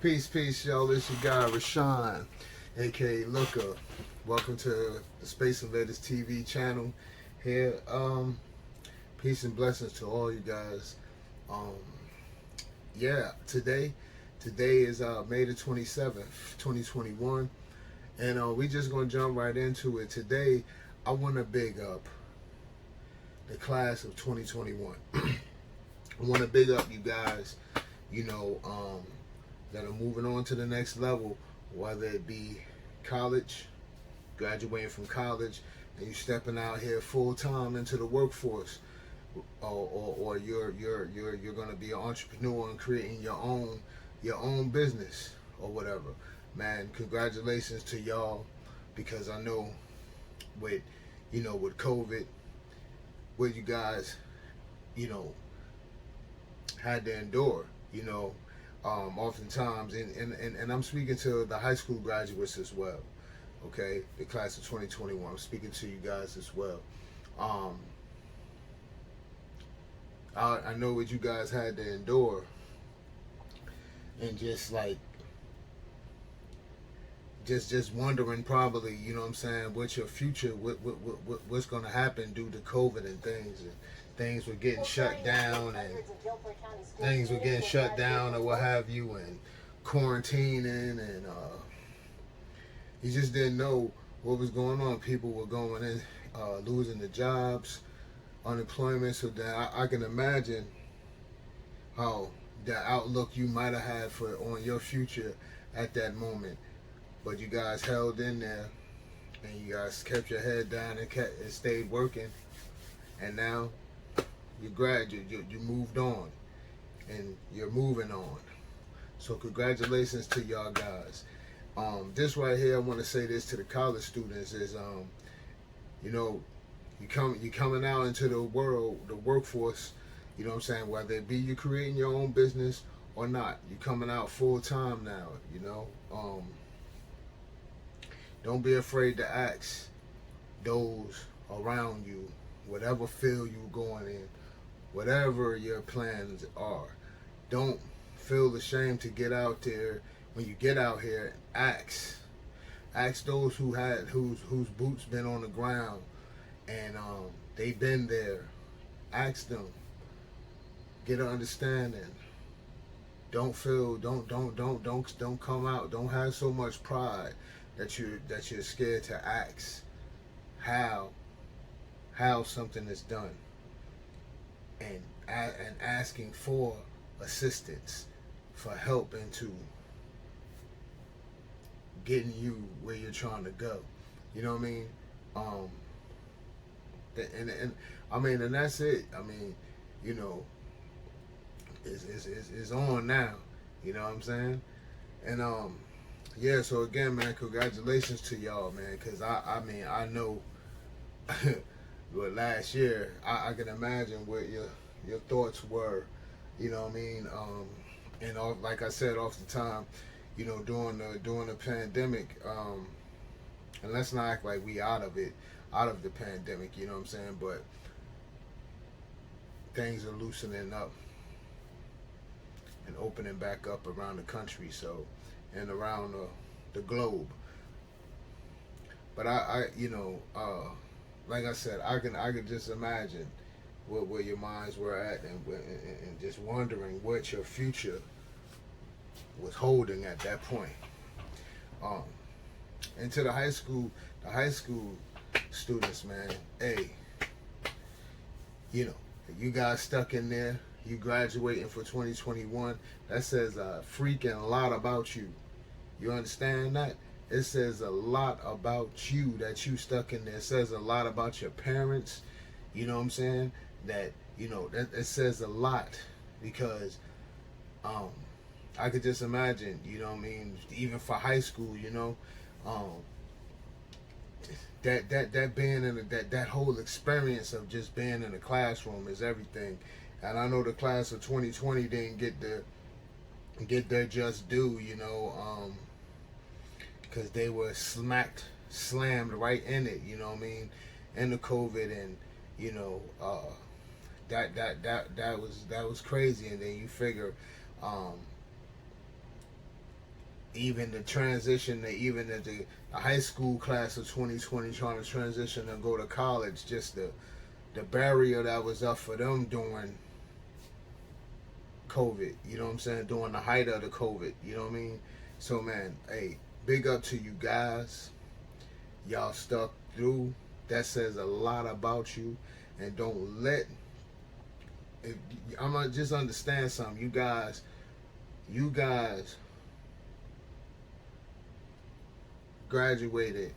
Peace, peace, y'all. It's your guy, Rashawn, aka Looker. Welcome to the Space Invaders TV channel here. Peace and blessings to all you guys. Yeah, today is May the 27th, 2021. And we just gonna jump right into it. Today, I want to big up the class of 2021. I want to big up you guys, that are moving on to the next level, whether it be college, graduating from college, and you stepping out here full time into the workforce, or you're going to be an entrepreneur and creating your own business or whatever. Man, congratulations to y'all, because I know with COVID, what you guys had to endure, oftentimes, and I'm speaking to the high school graduates as well, okay, the class of 2021. I'm speaking to you guys as well. I know what you guys had to endure, and just wondering probably, what's your future, what's going to happen due to COVID and things, and things were getting shut down, or what have you, and quarantining, and you just didn't know what was going on. People were going in, losing their jobs, unemployment. So that I can imagine how the outlook you might have had on your future at that moment. But you guys held in there, and you guys kept your head down and stayed working, and now you moved on, and you're moving on. So congratulations to y'all guys. This right here, I want to say this to the college students is, you coming out into the world, the workforce, whether it be you creating your own business or not, you coming out full time now, don't be afraid to ask those around you, whatever field you're going in, whatever your plans are. Don't feel ashamed to get out there. When you get out here, ask those whose boots been on the ground, and they've been there. Ask them. Get an understanding. Don't come out. Don't have so much pride that you're scared to ask how something is done, and asking for assistance, for help into getting you where you're trying to go. You know what I mean? And that's it. It's on now. You know what I'm saying? And yeah. So again, man, congratulations to y'all, man. Cause I know. But last year, I can imagine what your thoughts were. You know what I mean? And like I said, off the time, during the pandemic, and let's not act like we out of the pandemic, you know what I'm saying? But things are loosening up and opening back up around the country, and around the globe. But like I said, I can just imagine where your minds were at, and just wondering what your future was holding at that point. And to the high school students, man, hey, you guys stuck in there, you graduating for 2021, that says a freaking lot about you. You understand that? It says a lot about you that you stuck in there. It says a lot about your parents. You know what I'm saying? That that it says a lot, because I could just imagine, even for high school, that being in that whole experience of just being in the classroom is everything. And I know the class of 2020 didn't get their just due, because they were slammed right in it, in the COVID, and that was crazy. And then you figure even the transition to even the high school class of 2020 trying to transition and go to college, just the barrier that was up for them during COVID, you know what I'm saying, during the height of the COVID, you know what I mean? So man, hey, big up to you guys. Y'all stuck through. That says a lot about you. And don't let, if, I'm gonna just understand something. You guys graduated,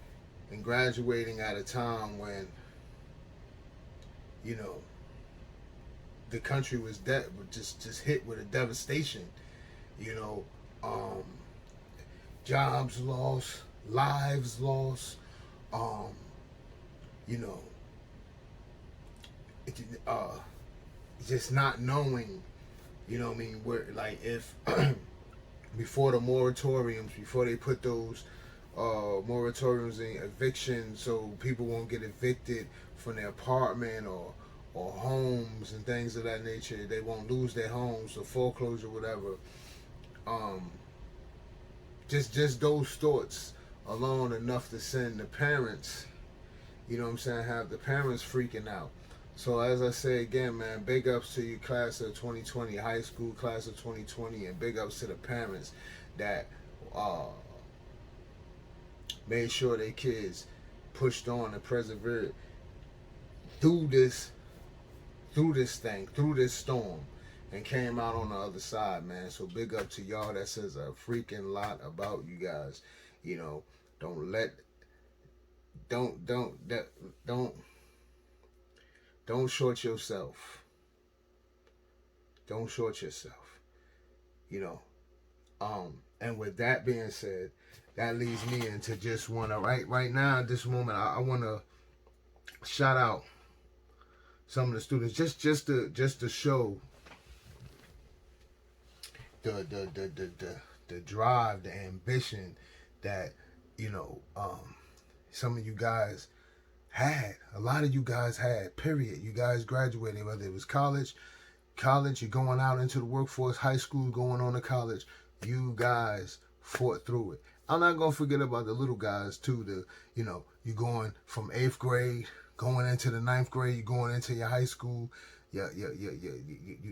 and graduating at a time when, you know, the country was just hit with a devastation, you know, jobs lost, lives lost, you know, just not knowing, you know what I mean, where, like, if before the moratoriums, before they put those moratoriums in eviction, so people won't get evicted from their apartment or homes and things of that nature, they won't lose their homes or foreclosure, whatever. Just those thoughts alone enough to send the parents, you know what I'm saying, have the parents freaking out. So as I say again, man, big ups to you class of 2020, high school class of 2020, and big ups to the parents that made sure their kids pushed on and persevered through this thing, through this storm, and came out on the other side, man. So big up to y'all. That says a freaking lot about you guys. You know, don't short yourself. Don't short yourself. You know. And with that being said, that leads me into just wanna right now at this moment, I wanna shout out some of the students just to show the drive, the ambition that, you know, some of you guys had. A lot of you guys had, period. You guys graduated, whether it was college, you're going out into the workforce, high school, going on to college. You guys fought through it. I'm not going to forget about the little guys, too. You know, you're going from 8th grade, going into the 9th grade, you're going into your high school. You're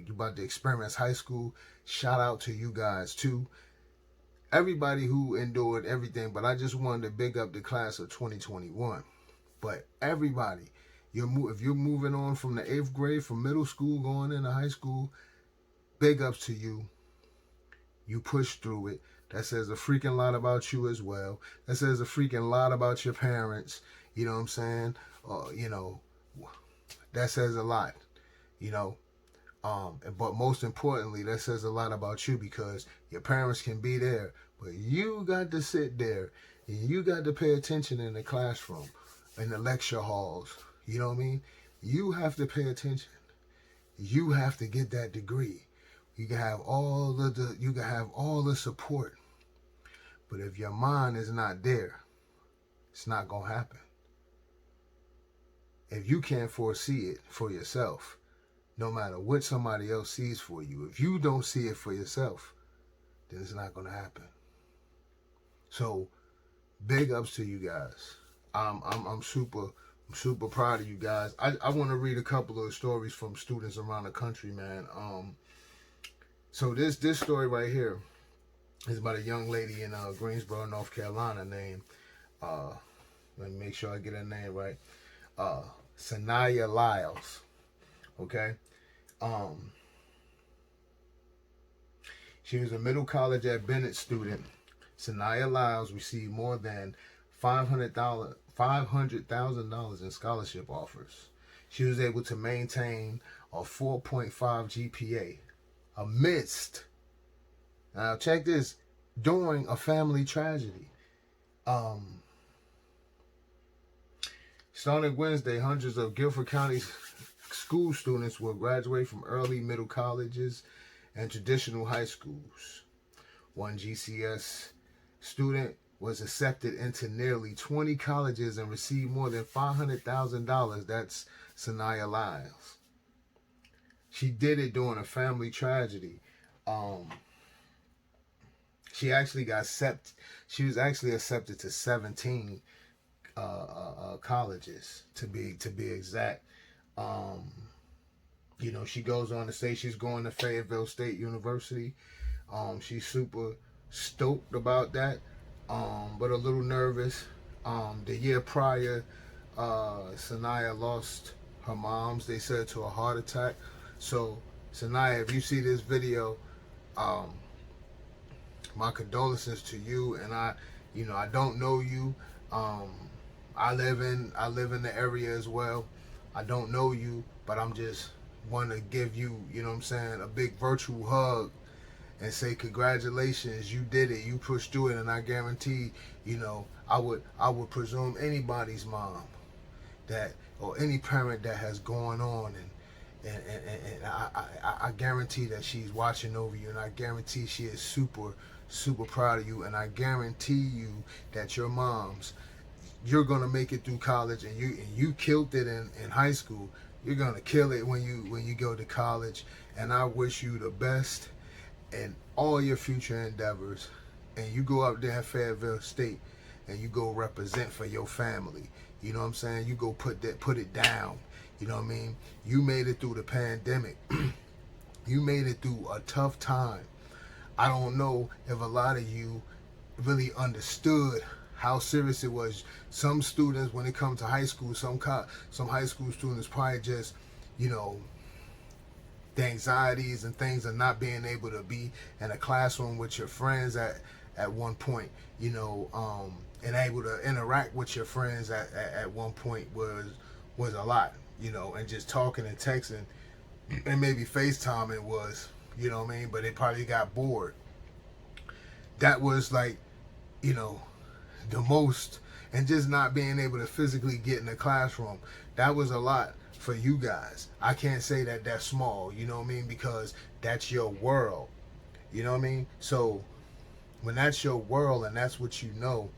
about to experience high school. Shout out to you guys, too. Everybody who endured everything, but I just wanted to big up the class of 2021. But everybody, if you're moving on from the 8th grade, from middle school, going into high school, big ups to you. You pushed through it. That says a freaking lot about you as well. That says a freaking lot about your parents. You know what I'm saying? You know, that says a lot. You know, but most importantly, that says a lot about you, because your parents can be there, but you got to sit there and you got to pay attention in the classroom, in the lecture halls. You know what I mean? You have to pay attention. You have to get that degree. You can have all the support, but if your mind is not there, it's not gonna happen. If you can't foresee it for yourself, no matter what somebody else sees for you, if you don't see it for yourself, then it's not gonna happen. So, big ups to you guys. I'm super proud of you guys. I want to read a couple of stories from students around the country, man. So this story right here is about a young lady in Greensboro, North Carolina, named let me make sure I get her name right. Sanaya Lyles. Okay. She was a middle college at Bennett student. Sanaya Lyles received more than $500,000 in scholarship offers. She was able to maintain a 4.5 GPA amidst, now check this, during a family tragedy. Starting Wednesday, hundreds of Guilford County school students will graduate from early middle colleges and traditional high schools. One GCS student was accepted into nearly 20 colleges and received more than $500,000. That's Sanaya Lyles. She did it during a family tragedy. She actually got accepted. She was actually accepted to 17 colleges to be exact. You know, she goes on to say she's going to Fayetteville State University. She's super stoked about that, but a little nervous. The year prior, Sanaya lost her mom's, they said, to a heart attack. So, Sanaya, if you see this video, my condolences to you. And I don't know you. I live in the area as well. I don't know you, but I'm just want to give you, you know what I'm saying, a big virtual hug and say congratulations, you did it, you pushed through it. And I guarantee, you know, I would presume anybody's mom that, or any parent that has gone on, and I guarantee that she's watching over you, and I guarantee she is super proud of you, and I guarantee you that your moms, you're gonna make it through college, and you killed it in high school. You're gonna kill it when you go to college, and I wish you the best in all your future endeavors. And you go up there in Fayetteville State, and you go represent for your family. You know what I'm saying? You go put it down. You know what I mean? You made it through the pandemic. You made it through a tough time. I don't know if a lot of you really understood how serious it was. Some students, when it comes to high school, some high school students probably just, you know, the anxieties and things of not being able to be in a classroom with your friends at one point, you know, and able to interact with your friends at one point was a lot, you know, and just talking and texting and maybe FaceTiming was, you know what I mean, but they probably got bored. That was like, you know, the most, and just not being able to physically get in the classroom, that was a lot for you guys. I can't say that that's small, you know what I mean, because that's your world, you know what I mean. So when that's your world and that's what you know,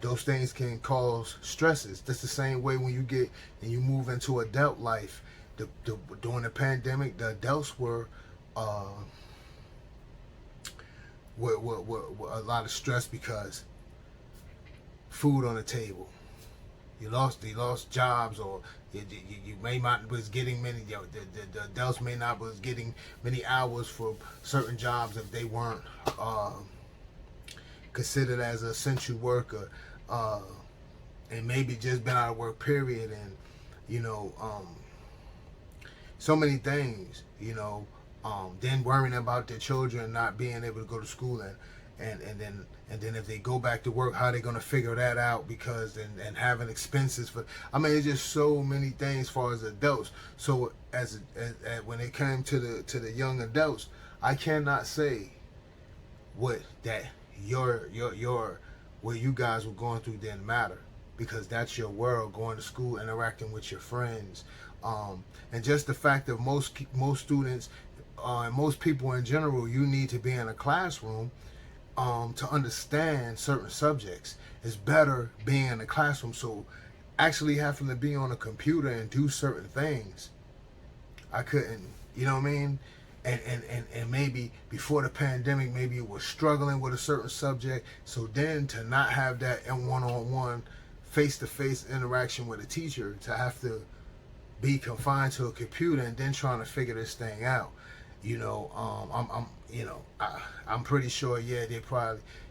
those things can cause stresses. That's the same way when you get and you move into adult life. During the pandemic, the adults were a lot of stress because food on the table. You lost jobs, or you may not was getting many. You know, the adults may not was getting many hours for certain jobs if they weren't considered as an essential worker, and maybe just been out of work period, and you know, so many things. You know, then worrying about their children not being able to go to school, and then if they go back to work, how are they going to figure that out? Because and having expenses for, I mean, it's just so many things as far as adults. So as when it came to the young adults, I cannot say what that your what you guys were going through didn't matter, because that's your world, going to school, interacting with your friends, and just the fact that most students and most people in general, you need to be in a classroom to understand certain subjects. It's better being in a classroom. So actually having to be on a computer and do certain things, I couldn't, you know what I mean? And maybe before the pandemic, maybe you were struggling with a certain subject. So then to not have that in one-on-one, face-to-face interaction with a teacher, to have to be confined to a computer and then trying to figure this thing out. You know, I'm pretty sure, yeah,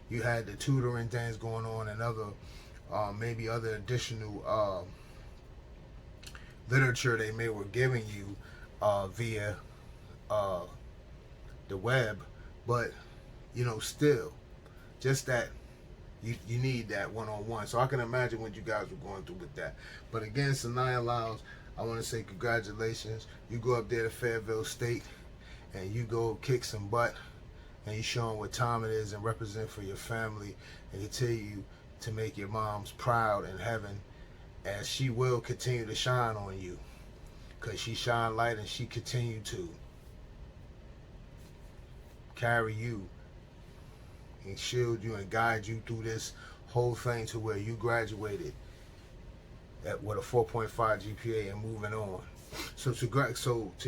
you had the tutoring things going on, and other, maybe other additional literature they may were giving you via the web, but you know, still, just that you need that one-on-one. So I can imagine what you guys were going through with that. But again, Sanaya Lyles, I want to say congratulations. You go up there to Fayetteville State and you go kick some butt, and you show them what time it is and represent for your family, and continue to make your moms proud in heaven, as she will continue to shine on you, because she shine light and she continue to carry you and shield you and guide you through this whole thing to where you graduated with a 4.5 GPA and moving on. So to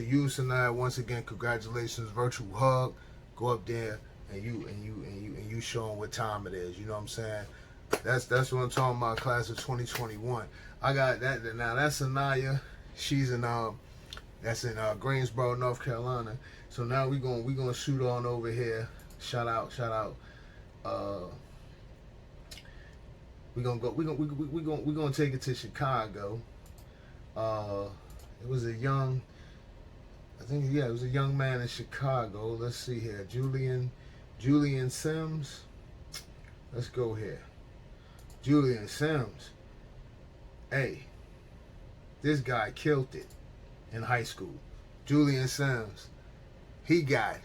you, Sanaya, once again, congratulations, virtual hug. Go up there and you showing what time it is. You know what I'm saying? That's what I'm talking about. Class of 2021. I got that now. That's Anaya. She's in that's in Greensboro, North Carolina. So now we gonna shoot on over here. Shout out. We're gonna take it to Chicago. It was a young, it was a young man in Chicago. Let's see here, Julian Sims. Let's go here, Julian Sims. Hey, this guy killed it in high school. Julian Sims, he got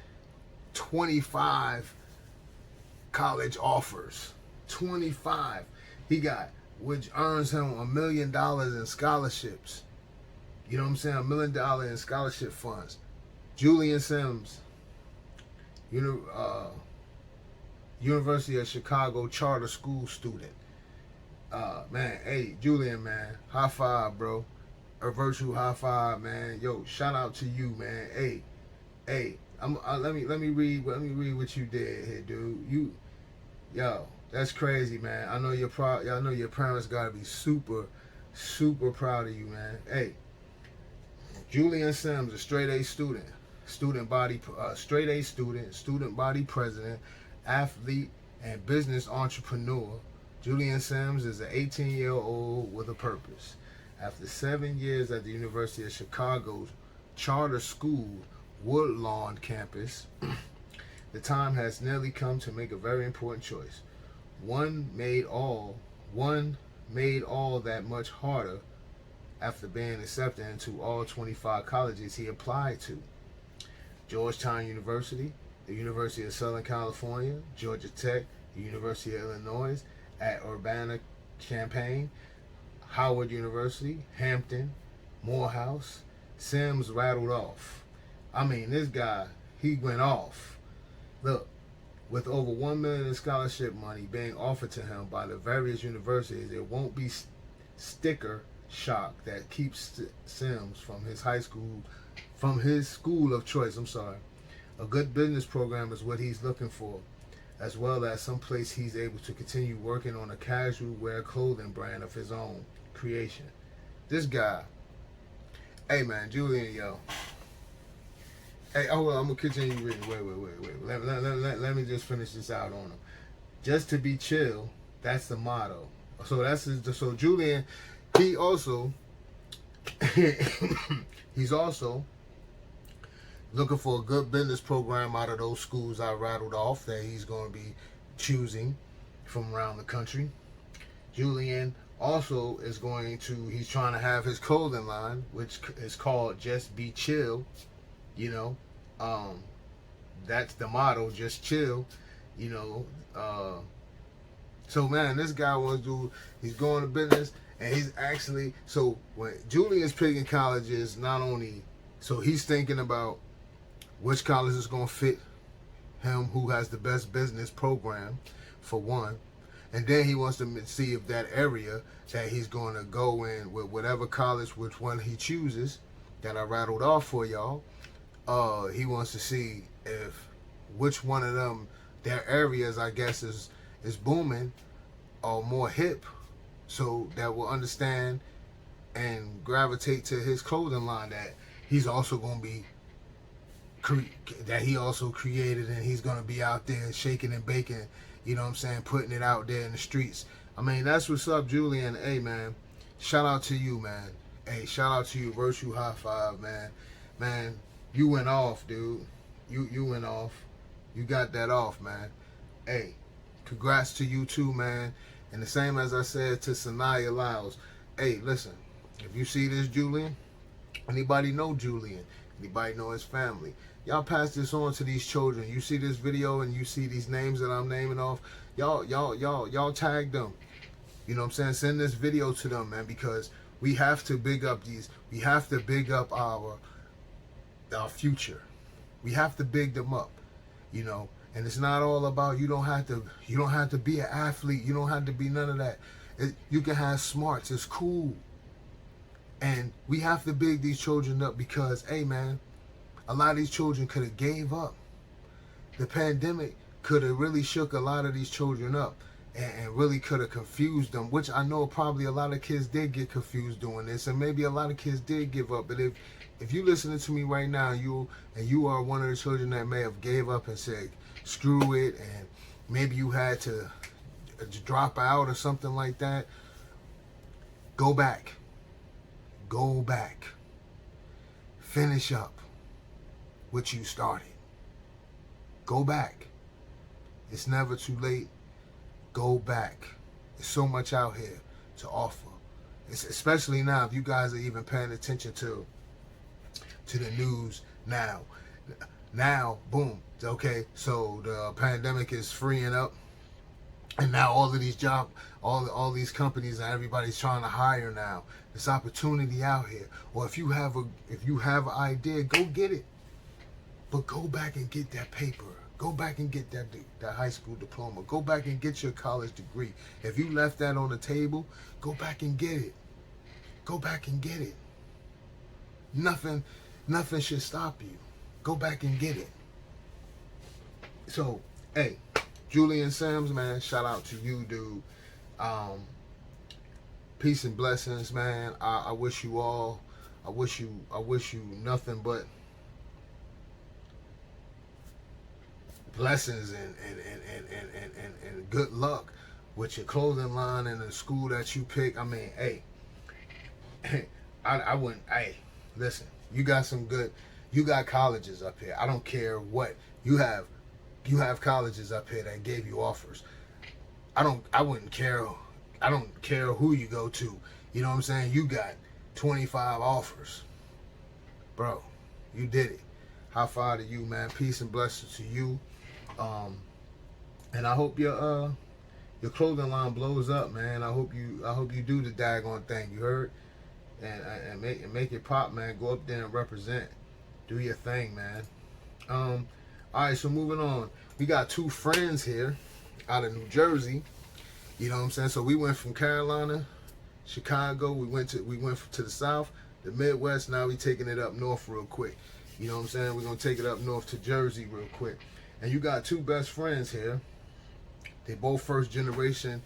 25 college offers. 25. He got, which earns him $1 million in scholarships. You know what I'm saying? $1 million in scholarship funds. Julian Sims, University of Chicago charter school student. Man, hey, Julian, man, high five, bro. A virtual high five, man. Yo, shout out to you, man. Hey, let me read what you did here, dude. Yo, that's crazy, man. I know you're proud. I know your parents gotta be super proud of you, man. Hey, Julian Sims, a straight A student, student body president, athlete, and business entrepreneur. Julian Sims is an 18-year-old with a purpose. After 7 years at the University of Chicago's charter school Woodlawn campus, the time has nearly come to make a very important choice. One made all that much harder after being accepted into all 25 colleges he applied to. Georgetown University, the University of Southern California, Georgia Tech, the University of Illinois at Urbana-Champaign, Howard University, Hampton, Morehouse. Sims rattled off. I mean, this guy, he went off. Look, with over $1 million in scholarship money being offered to him by the various universities, it won't be sticker shock that keeps Sims from his school of choice. A good business program is what he's looking for, as well as some place he's able to continue working on a casual wear clothing brand of his own creation. This guy, hey man, Julian, yo. Hey, hold on, I'm gonna continue reading. Wait. Let me just finish this out on him. Just to be chill, that's the motto. So Julian, he's also looking for a good business program out of those schools I rattled off that he's going to be choosing from around the country. Julian also he's trying to have his clothing line, which is called Just Be Chill. You know, that's the motto, just chill. You know, so man, this guy he's going to business, and he's actually, so when Julian's picking colleges, not only, so he's thinking about which college is going to fit him, who has the best business program, for one. And then he wants to see if that area that he's going to go in with, whatever college, which one he chooses, that I rattled off for y'all, he wants to see if which one of them, their areas, I guess, is booming or more hip, so that will understand and gravitate to his clothing line that he's also going to be that he also created, and he's going to be out there shaking and baking, you know what I'm saying, putting it out there in the streets. I mean, that's what's up, Julian. Hey man, shout out to you, man. Hey, shout out to you. Virtue high five, man. Man, you went off, dude. You went off. You got that off, man. Hey, congrats to you too, man. And the same as I said to Sanaya Lyles. Hey, listen, if you see this Julian, anybody know Julian, anybody know his family, y'all pass this on to these children. You see this video and you see these names that I'm naming off, y'all tag them. You know what I'm saying? Send this video to them, man, because we have to big up we have to big up our future. We have to big them up, you know. And it's not all about, you don't have to be an athlete. You don't have to be none of that. You can have smarts. It's cool. And we have to big these children up because, hey man, a lot of these children could have gave up. The pandemic could have really shook a lot of these children up and really could have confused them, which I know probably a lot of kids did get confused doing this, and maybe a lot of kids did give up. But if you listening to me right now, you are one of the children that may have gave up and said screw it, and maybe you had to drop out or something like that, go back. Finish up what you started. Go back. It's never too late. Go back. There's so much out here to offer. Especially now, if you guys are even paying attention to the news now. Now, boom. Okay, so the pandemic is freeing up, and now all of these all these companies and everybody's trying to hire now. There's opportunity out here. Or if you have an idea, go get it. But go back and get that paper. Go back and get that high school diploma. Go back and get your college degree. If you left that on the table, go back and get it. Go back and get it. Nothing should stop you. Go back and get it. So, hey, Julian Sims, man, shout out to you, dude. Peace and blessings, man. I wish you nothing but blessings and good luck with your clothing line and the school that you pick. I mean, hey, I wouldn't, hey, listen, you got colleges up here. I don't care what you have colleges up here that gave you offers. I don't care who you go to. You know what I'm saying? You got 25 offers. Bro, you did it. High five to you, man. Peace and blessings to you. And I hope your clothing line blows up, man. I hope you do the daggone thing. You heard? And make it pop, man. Go up there and represent. Do your thing, man. All right, so moving on. We got two friends here out of New Jersey. You know what I'm saying? So we went from Carolina, Chicago. We went to the South, the Midwest. Now we taking it up north real quick. You know what I'm saying? We're gonna take it up north to Jersey real quick. And you got two best friends here. They both first generation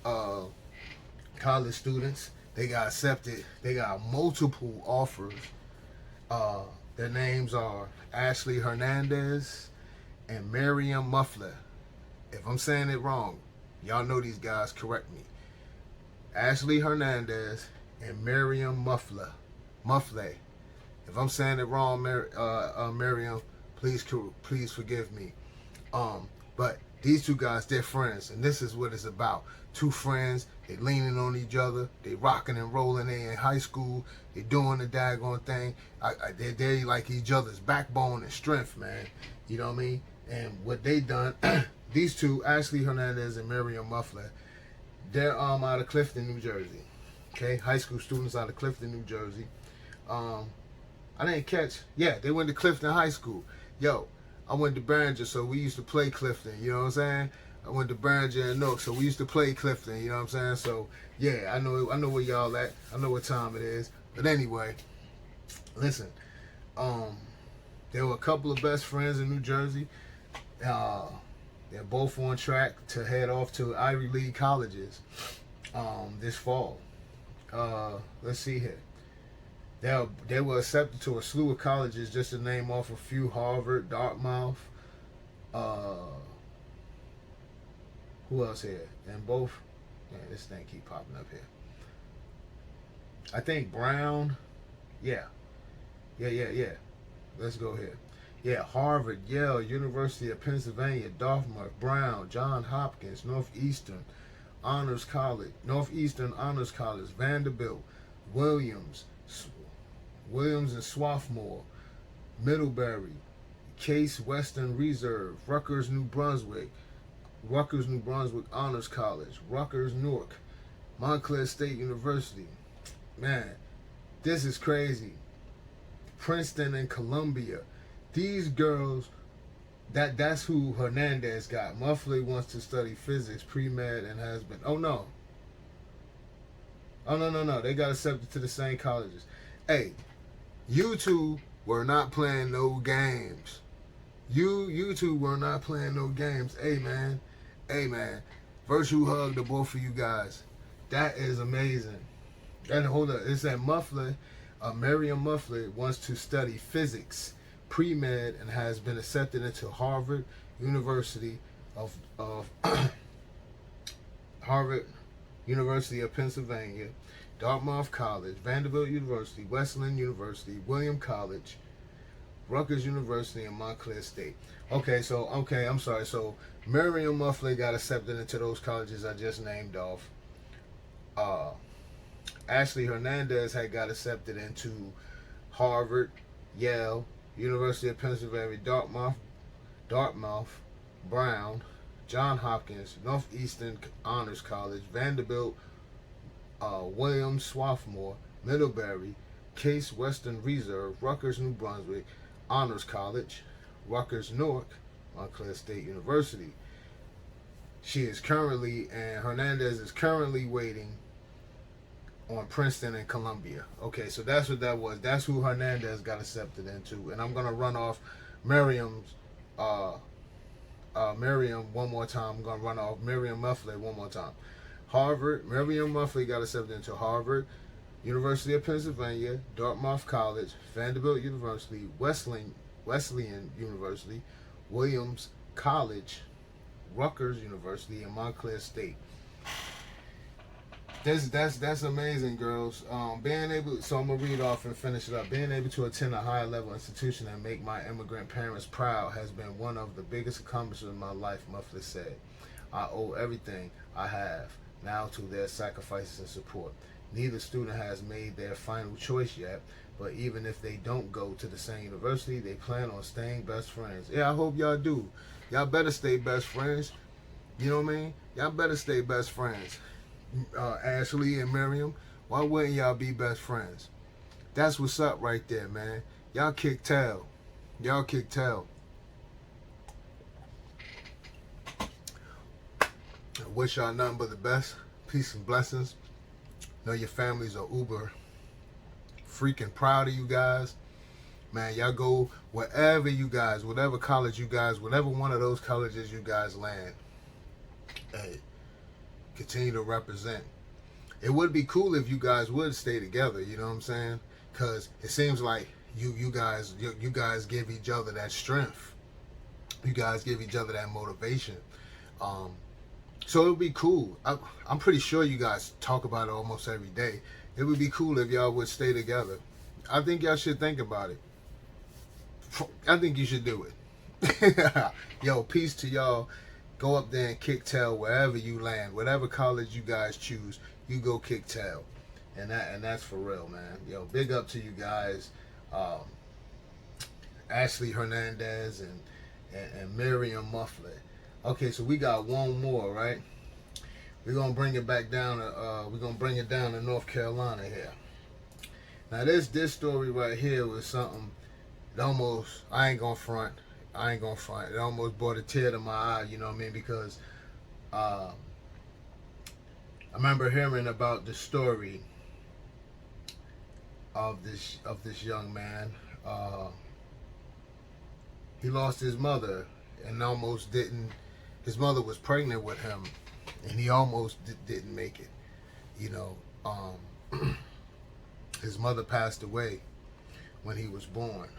college students. They got accepted. They got multiple offers. Their names are Ashley Hernandez and Miriam Muffler. If I'm saying it wrong, y'all know these guys, correct me. Ashley Hernandez and Miriam Muffler. If I'm saying it wrong, Miriam, please forgive me. But these two guys, they're friends, and this is what it's about. Two friends, they leaning on each other, they rocking and rolling. They in high school, they doing the daggone thing. They like each other's backbone and strength, man. You know what I mean? And what they done, these two, Ashley Hernandez and Miriam Muffler, they're out of Clifton, New Jersey. Okay, high school students out of Clifton, New Jersey. I didn't catch. Yeah, they went to Clifton High School. Yo, I went to Barringer, so we used to play Clifton. You know what I'm saying? I went to Barringer and Nook, so we used to play Clifton. You know what I'm saying? So yeah, I know where y'all at. I know what time it is. But anyway, listen. There were a couple of best friends in New Jersey. They're both on track to head off to Ivy League colleges this fall. Let's see here. They were accepted to a slew of colleges, just to name off a few: Harvard, Dartmouth. Who else here? And both. Man, this thing keep popping up here. I think Brown. Yeah. Let's go here. Yeah, Harvard, Yale, University of Pennsylvania, Dartmouth, Brown, Johns Hopkins, Northeastern Honors College, Vanderbilt, Williams and Swarthmore, Middlebury, Case Western Reserve, Rutgers, New Brunswick Honors College, Rutgers, Newark, Montclair State University. Man, this is crazy. Princeton and Columbia. These girls, that's who Hernandez got. Muffler wants to study physics, pre-med, and has been. Oh no. They got accepted to the same colleges. Hey, you two were not playing no games. You two were not playing no games. Hey man. Virtual hug to both of you guys. That is amazing. And hold up, it's that Muffler, Miriam Muffler wants to study physics, pre-med, and has been accepted into Harvard University of Harvard University of Pennsylvania, Dartmouth College, Vanderbilt University, Wesleyan University, William College, Rutgers University, and Montclair State. I'm sorry. So Miriam Muffler got accepted into those colleges I just named off. Ashley Hernandez had got accepted into Harvard, Yale, University of Pennsylvania, Dartmouth, Brown, Johns Hopkins, Northeastern Honors College, Vanderbilt, Williams Swarthmore, Middlebury, Case Western Reserve, Rutgers, New Brunswick, Honors College, Rutgers Newark, Montclair State University. Hernandez is currently waiting on Princeton and Columbia. Okay, so that's what that was. That's who Hernandez got accepted into. And I'm gonna run off Miriam one more time. I'm gonna run off Miriam Muffler one more time. Miriam Muffler got accepted into Harvard, University of Pennsylvania, Dartmouth College, Vanderbilt University, Wesleyan University, Williams College, Rutgers University, and Montclair State. That's amazing, girls. So I'm gonna read off and finish it up. Being able to attend a higher level institution and make my immigrant parents proud has been one of the biggest accomplishments of my life, Muffler said. I owe everything I have now to their sacrifices and support. Neither student has made their final choice yet, but even if they don't go to the same university, they plan on staying best friends. Yeah, I hope y'all do. Y'all better stay best friends. You know what I mean? Y'all better stay best friends. Ashley and Miriam, why wouldn't y'all be best friends? That's what's up right there, man. Y'all kick tail. I wish y'all nothing but the best. Peace and blessings. Know your families are uber freaking proud of you guys. Man, y'all go wherever you guys, whatever college you guys, whatever one of those colleges you guys land. Hey, continue to represent. It would be cool if you guys would stay together, you know what I'm saying? Because it seems like you guys give each other that strength. You guys give each other that motivation. So it would be cool. I'm pretty sure you guys talk about it almost every day. It would be cool if y'all would stay together. I think y'all should think about it. I think you should do it. Yo, peace to y'all. Go up there and kick tail wherever you land. Whatever college you guys choose, you go kick tail. And that's for real, man. Yo, big up to you guys. Ashley Hernandez and Miriam Muffler. Okay, so we got one more, right? We're gonna bring it back down to North Carolina here. Now this story right here was something that almost, I ain't gonna front. It almost brought a tear to my eye, you know what I mean? Because I remember hearing about the story of this young man. He lost his mother and almost didn't. His mother was pregnant with him, and he almost didn't make it. You know, his mother passed away when he was born.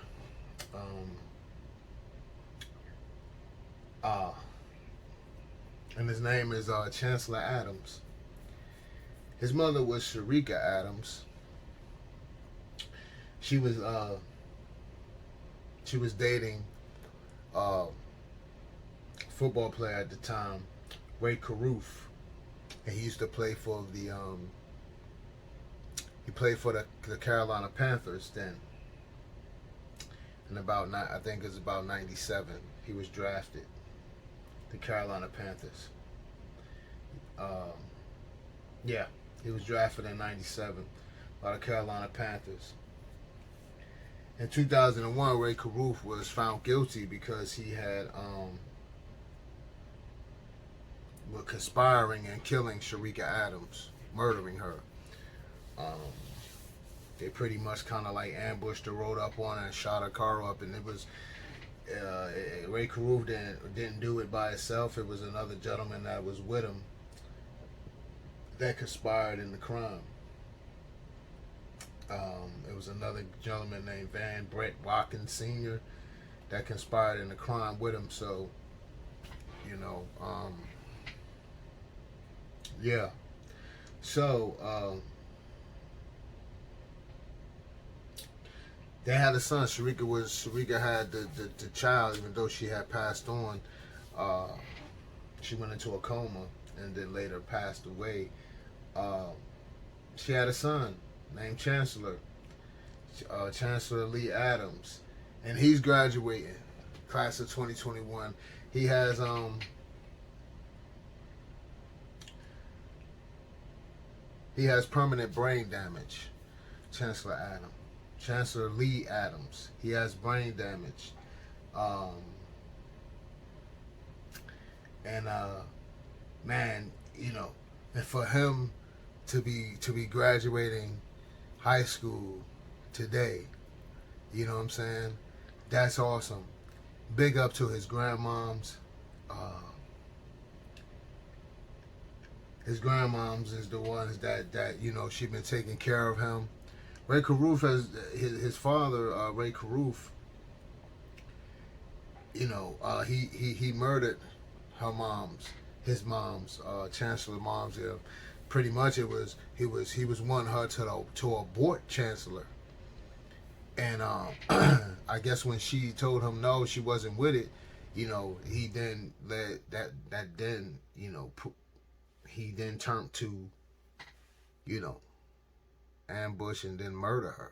And his name is Chancellor Adams. His mother was Sharika Adams. She was dating football player at the time, Ray Caruth, and he used to play for the Carolina Panthers then. And I think it was about 97, he was drafted. The Carolina Panthers. Yeah, he was drafted in 97 by the Carolina Panthers. In 2001, Ray Caruth was found guilty because he had were conspiring and killing Sharika Adams, murdering her. They pretty much kind of like ambushed her, rode up on her, and shot her car up, and Ray Caruth didn't do it by himself. It was another gentleman that was with him that conspired in the crime. It was another gentleman named Van Brett Watkins Sr. that conspired in the crime with him. So, you know, yeah. So, they had a son. Sharika had the child, even though she had passed on. She went into a coma and then later passed away. She had a son named Chancellor Lee Adams, and he's graduating, class of 2021. He has permanent brain damage. Chancellor Lee Adams. He has brain damage. Man, you know, and for him to be graduating high school today, you know what I'm saying? That's awesome. Big up to his grandmoms. His grandmoms is the ones that you know, she been taking care of him. Ray Caruth has his father, Ray Caruth. You know, he murdered his mom's, Chancellor mom's. Yeah, pretty much he was wanting her to abort Chancellor, and I guess when she told him no, she wasn't with it. You know, he then led that then, you know, he then turned to, you know, ambush and then murder her.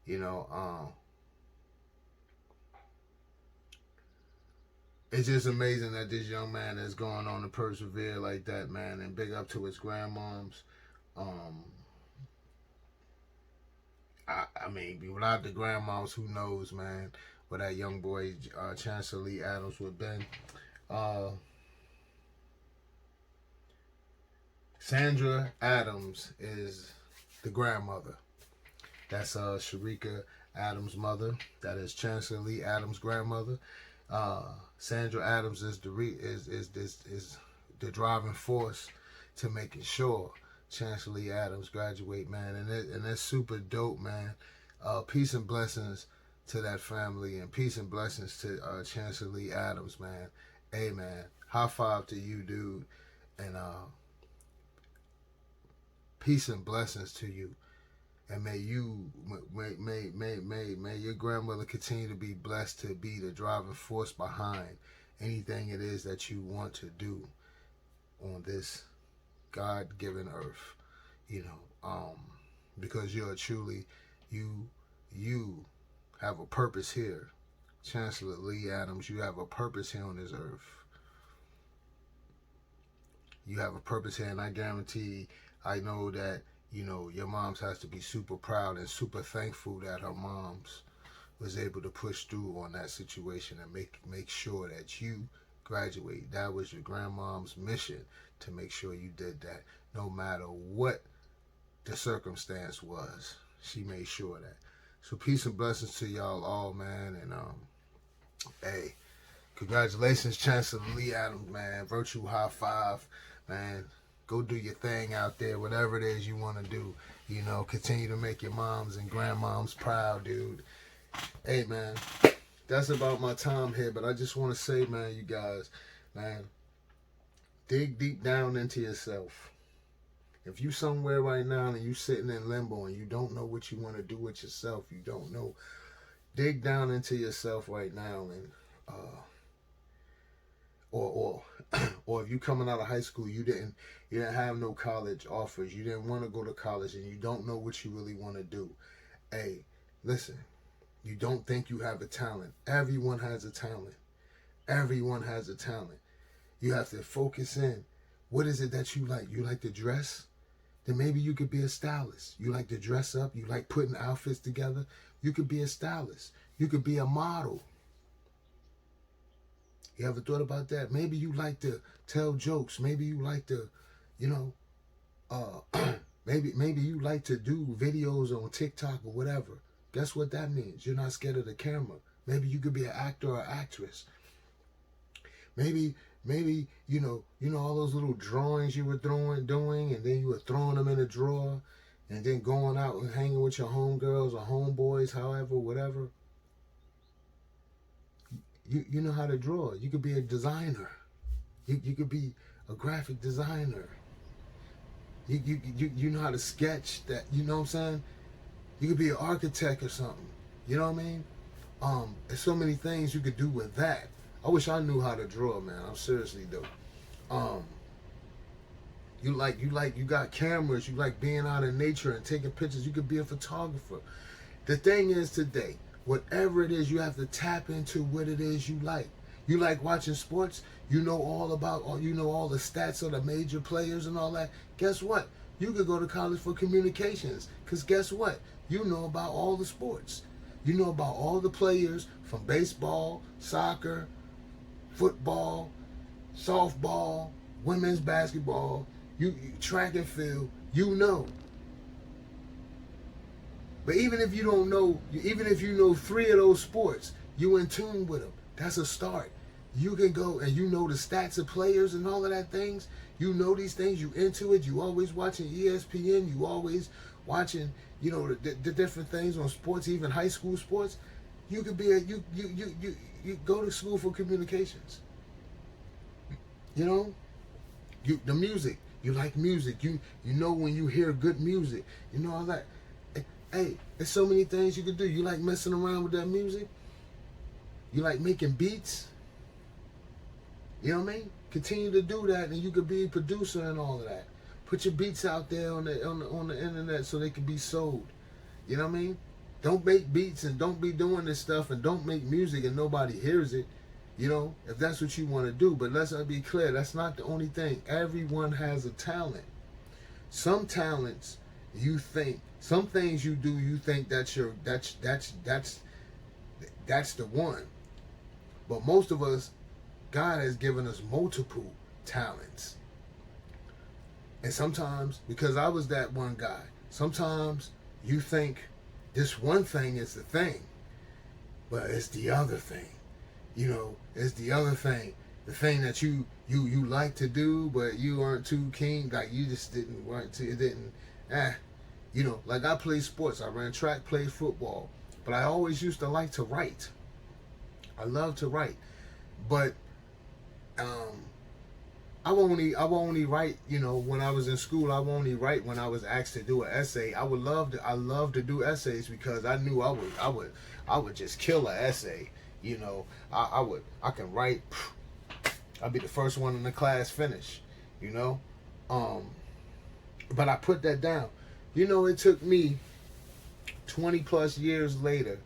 You know, it's just amazing that this young man is going on to persevere like that, man. And big up to his grandmoms. I mean, without the grandmoms, who knows, man, where that young boy, Chancellor Lee Adams, would have been. Sandra Adams is the grandmother. That's Sharika Adams' mother. That is Chancellor Lee Adams' grandmother. Sandra Adams is the driving force to making sure Chancellor Lee Adams graduate, man, and that's super dope, man. Peace and blessings to that family, and peace and blessings to Chancellor Lee Adams, man. Hey, man, high five to you, dude, and peace and blessings to you. And may your grandmother continue to be blessed to be the driving force behind anything it is that you want to do on this God-given earth. You know, because you're truly, you have a purpose here. Chancellor Lee Adams, you have a purpose here on this earth. You have a purpose here, and I guarantee, I know that, you know, your mom's has to be super proud and super thankful that her mom's was able to push through on that situation and make sure that you graduate. That was your grandmom's mission, to make sure you did that. No matter what the circumstance was, she made sure of that. So peace and blessings to y'all all, man. And hey, congratulations, Chancellor Lee Adams, man. Virtue high five, man. Go do your thing out there, whatever it is you want to do. You know, continue to make your moms and grandmoms proud, dude. Hey, man, that's about my time here. But I just want to say, man, you guys, man, dig deep down into yourself. If you somewhere right now and you sitting in limbo and you don't know what you want to do with yourself, you don't know, dig down into yourself right now, and or if you coming out of high school, you didn't have no college offers, you didn't want to go to college, and you don't know what you really want to do. Hey, listen, you don't think you have a talent. Everyone has a talent. Everyone has a talent. You have to focus in. What is it that you like? You like to dress? Then maybe you could be a stylist. You like to dress up? You like putting outfits together? You could be a stylist. You could be a model. You ever thought about that? Maybe you like to tell jokes. Maybe you like to, you know, maybe you like to do videos on TikTok or whatever. Guess what that means? You're not scared of the camera. Maybe you could be an actor or actress. Maybe all those little drawings you were doing, and then you were throwing them in a drawer, and then going out and hanging with your homegirls or homeboys, however, whatever. You know how to draw. You could be a designer. You could be a graphic designer. You know how to sketch that. You know what I'm saying? You could be an architect or something. You know what I mean? There's so many things you could do with that. I wish I knew how to draw, man. I'm seriously though. You got cameras. You like being out in nature and taking pictures. You could be a photographer. The thing is today, whatever it is, you have to tap into what it is you like. You like watching sports. You know all the stats of the major players and all that. Guess what? You could go to college for communications. Because guess what? You know about all the sports. You know about all the players from baseball, soccer, football, softball, women's basketball, you track and field, you know. But even if you don't know, even if you know 3 of those sports, you in tune with them. That's a start. You can go and you know the stats of players and all of that things. You know these things. You into it. You always watching ESPN. You always watching, the different things on sports, even high school sports. You could be you go to school for communications. The music. You like music. You know when you hear good music. You know all that. Hey, there's so many things you can do. You like messing around with that music. You like making beats. You know what I mean? Continue to do that, and you could be a producer and all of that. Put your beats out there on the internet so they can be sold. You know what I mean? Don't make beats and don't be doing this stuff and don't make music and nobody hears it. If that's what you want to do. But let's be clear, that's not the only thing. Everyone has a talent. Some talents some things you do, you think that's the one. But most of us, God has given us multiple talents. And sometimes, because I was that one guy, sometimes you think this one thing is the thing, but it's the other thing. It's the other thing. The thing that you like to do, but you aren't too keen, like you just didn't want to, it didn't, like I played sports. I ran track, played football, but I always used to like to write. I love to write, but I won't only write, when I was in school. I won't only write when I was asked to do an essay. I love to do essays because I knew I would just kill an essay. I can write. I'll be the first one in the class finish. But I put that down. It took me 20 plus years later,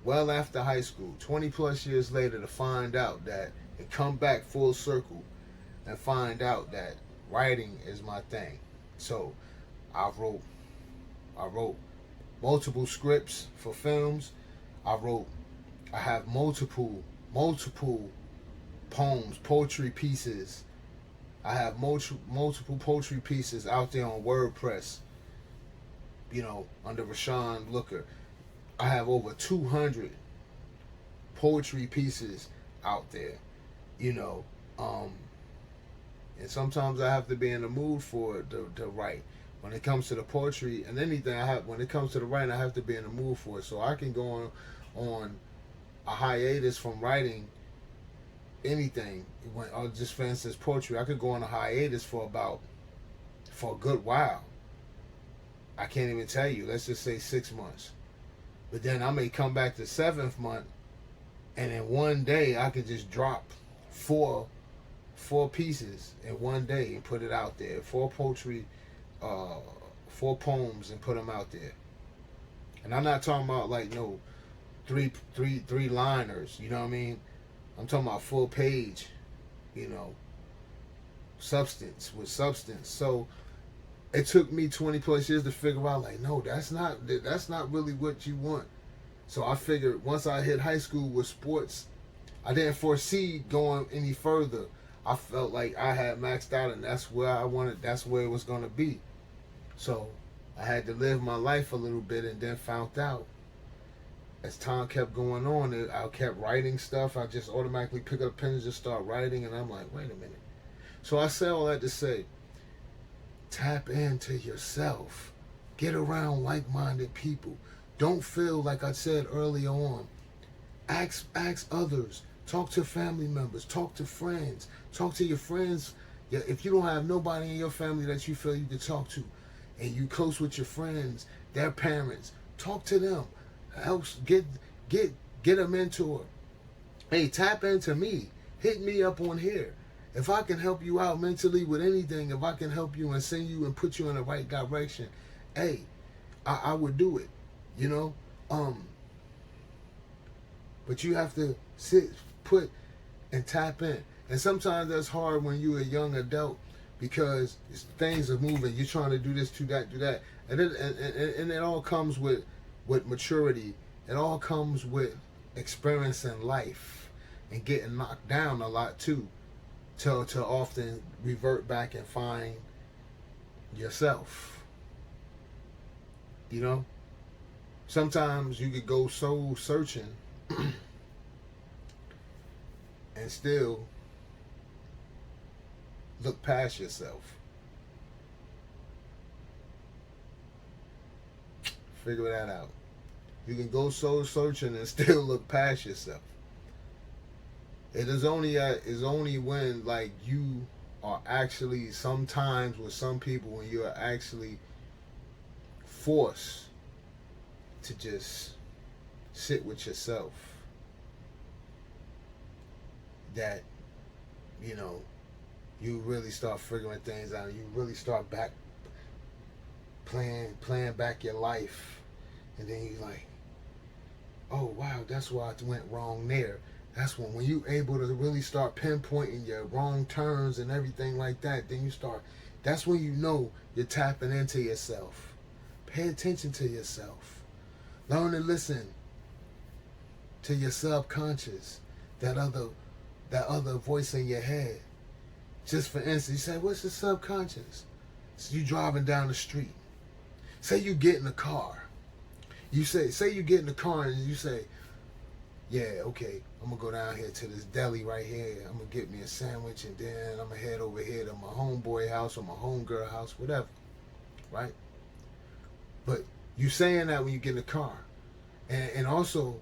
well after high school, 20 plus years later, to find out that, and come back full circle and find out that writing is my thing. So I wrote multiple scripts for films. I have multiple poems, poetry pieces. I have multiple poetry pieces out there on WordPress, under Rashawn Looker. I have over 200 poetry pieces out there, and sometimes I have to be in the mood for it to write. When it comes to the poetry and anything, when it comes to the writing, I have to be in the mood for it. So I can go on a hiatus from writing anything. Just for instance, poetry, I could go on a hiatus for a good while. I can't even tell you. Let's just say 6 months. But then I may come back the 7th month, and in one day I could just drop four pieces in one day and put it out there. 4 poems and put them out there. And I'm not talking about like no three liners. You know what I mean? I'm talking about full page. Substance with substance. So it took me 20 plus years to figure out, like, no, that's not really what you want. So I figured once I hit high school with sports, I didn't foresee going any further. I felt like I had maxed out, and that's where it was going to be. So I had to live my life a little bit, and then found out as time kept going on, I kept writing stuff. I just automatically pick up a pen and just start writing, and I'm like, wait a minute. So I say all that to say, tap into yourself. Get around like-minded people. Don't feel like I said earlier on. Ask others. Talk to family members. Talk to friends. Talk to your friends. Yeah, if you don't have nobody in your family that you feel you can talk to, and you close with your friends, their parents, talk to them. Helps get a mentor. Hey, tap into me. Hit me up on here. If I can help you out mentally with anything, if I can help you and send you and put you in the right direction, hey, I would do it. You know? But you have to put and tap in. And sometimes that's hard when you're a young adult because things are moving. You're trying to do this, do that. And it all comes with maturity. It all comes with experience in life and getting knocked down a lot too. To often revert back and find yourself. You know? Sometimes you could go soul searching and still look past yourself. Figure that out. You can go soul searching and still look past yourself. It is only when like you are actually sometimes with some people when you are actually forced to just sit with yourself that you really start figuring things out. You really start back playing back your life, and then you like, oh wow, that's why I went wrong there. That's when you're able to really start pinpointing your wrong turns and everything like that. Then that's when you know you're tapping into yourself. Pay attention to yourself. Learn to listen to your subconscious, that other voice in your head. Just for instance, you say, what's the subconscious? So you driving down the street. Say you get in the car. Say you get in the car and you say, yeah, okay, I'm going to go down here to this deli right here. I'm going to get me a sandwich and then I'm going to head over here to my homeboy house or my homegirl house, whatever, right? But you saying that when you get in the car. And also,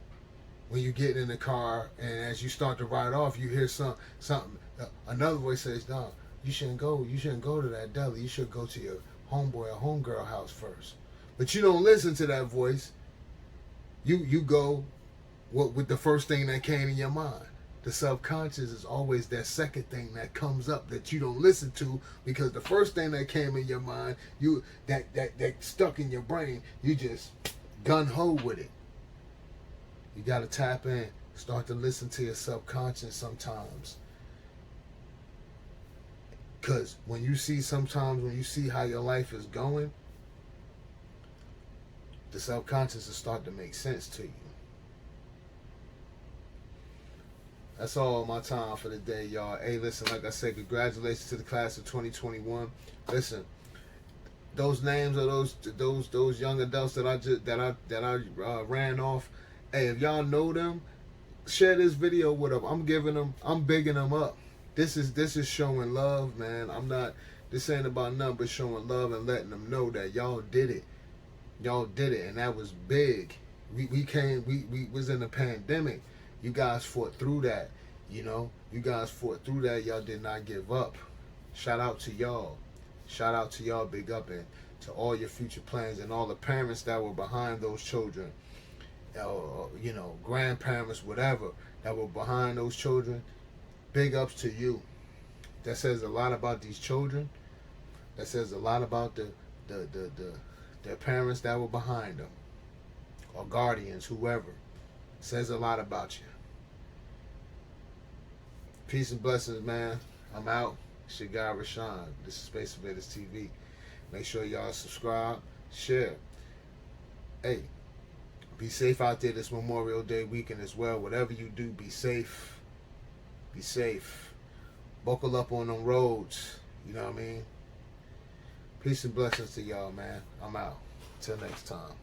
when you get in the car and as you start to ride off, you hear something. Another voice says, no, you shouldn't go to that deli. You should go to your homeboy or homegirl house first. But you don't listen to that voice. You go with the first thing that came in your mind. The subconscious is always that second thing that comes up that you don't listen to because the first thing that came in your mind, that stuck in your brain, you just gun-ho with it. You got to tap in. Start to listen to your subconscious sometimes. Because when you see how your life is going, the subconscious will start to make sense to you. That's all my time for the day, y'all. Hey, listen, like I said, congratulations to the class of 2021. Listen, those names of those young adults that I ran off. Hey, if y'all know them, share this video with them. I'm bigging them up. This is showing love, man. This ain't about nothing but showing love and letting them know that y'all did it. Y'all did it, and that was big. We was in the pandemic. You guys fought through that, You guys fought through that. Y'all did not give up. Shout out to y'all. Shout out to y'all. Big up and to all your future plans and all the parents that were behind those children. Grandparents, whatever, that were behind those children. Big ups to you. That says a lot about these children. That says a lot about their parents that were behind them. Or guardians, whoever. Says a lot about you. Peace and blessings, man. I'm out. It's your guy, Rashawn. This is Space Invaders TV. Make sure y'all subscribe, share. Hey, be safe out there this Memorial Day weekend as well. Whatever you do, be safe. Be safe. Buckle up on them roads. You know what I mean? Peace and blessings to y'all, man. I'm out. Till next time.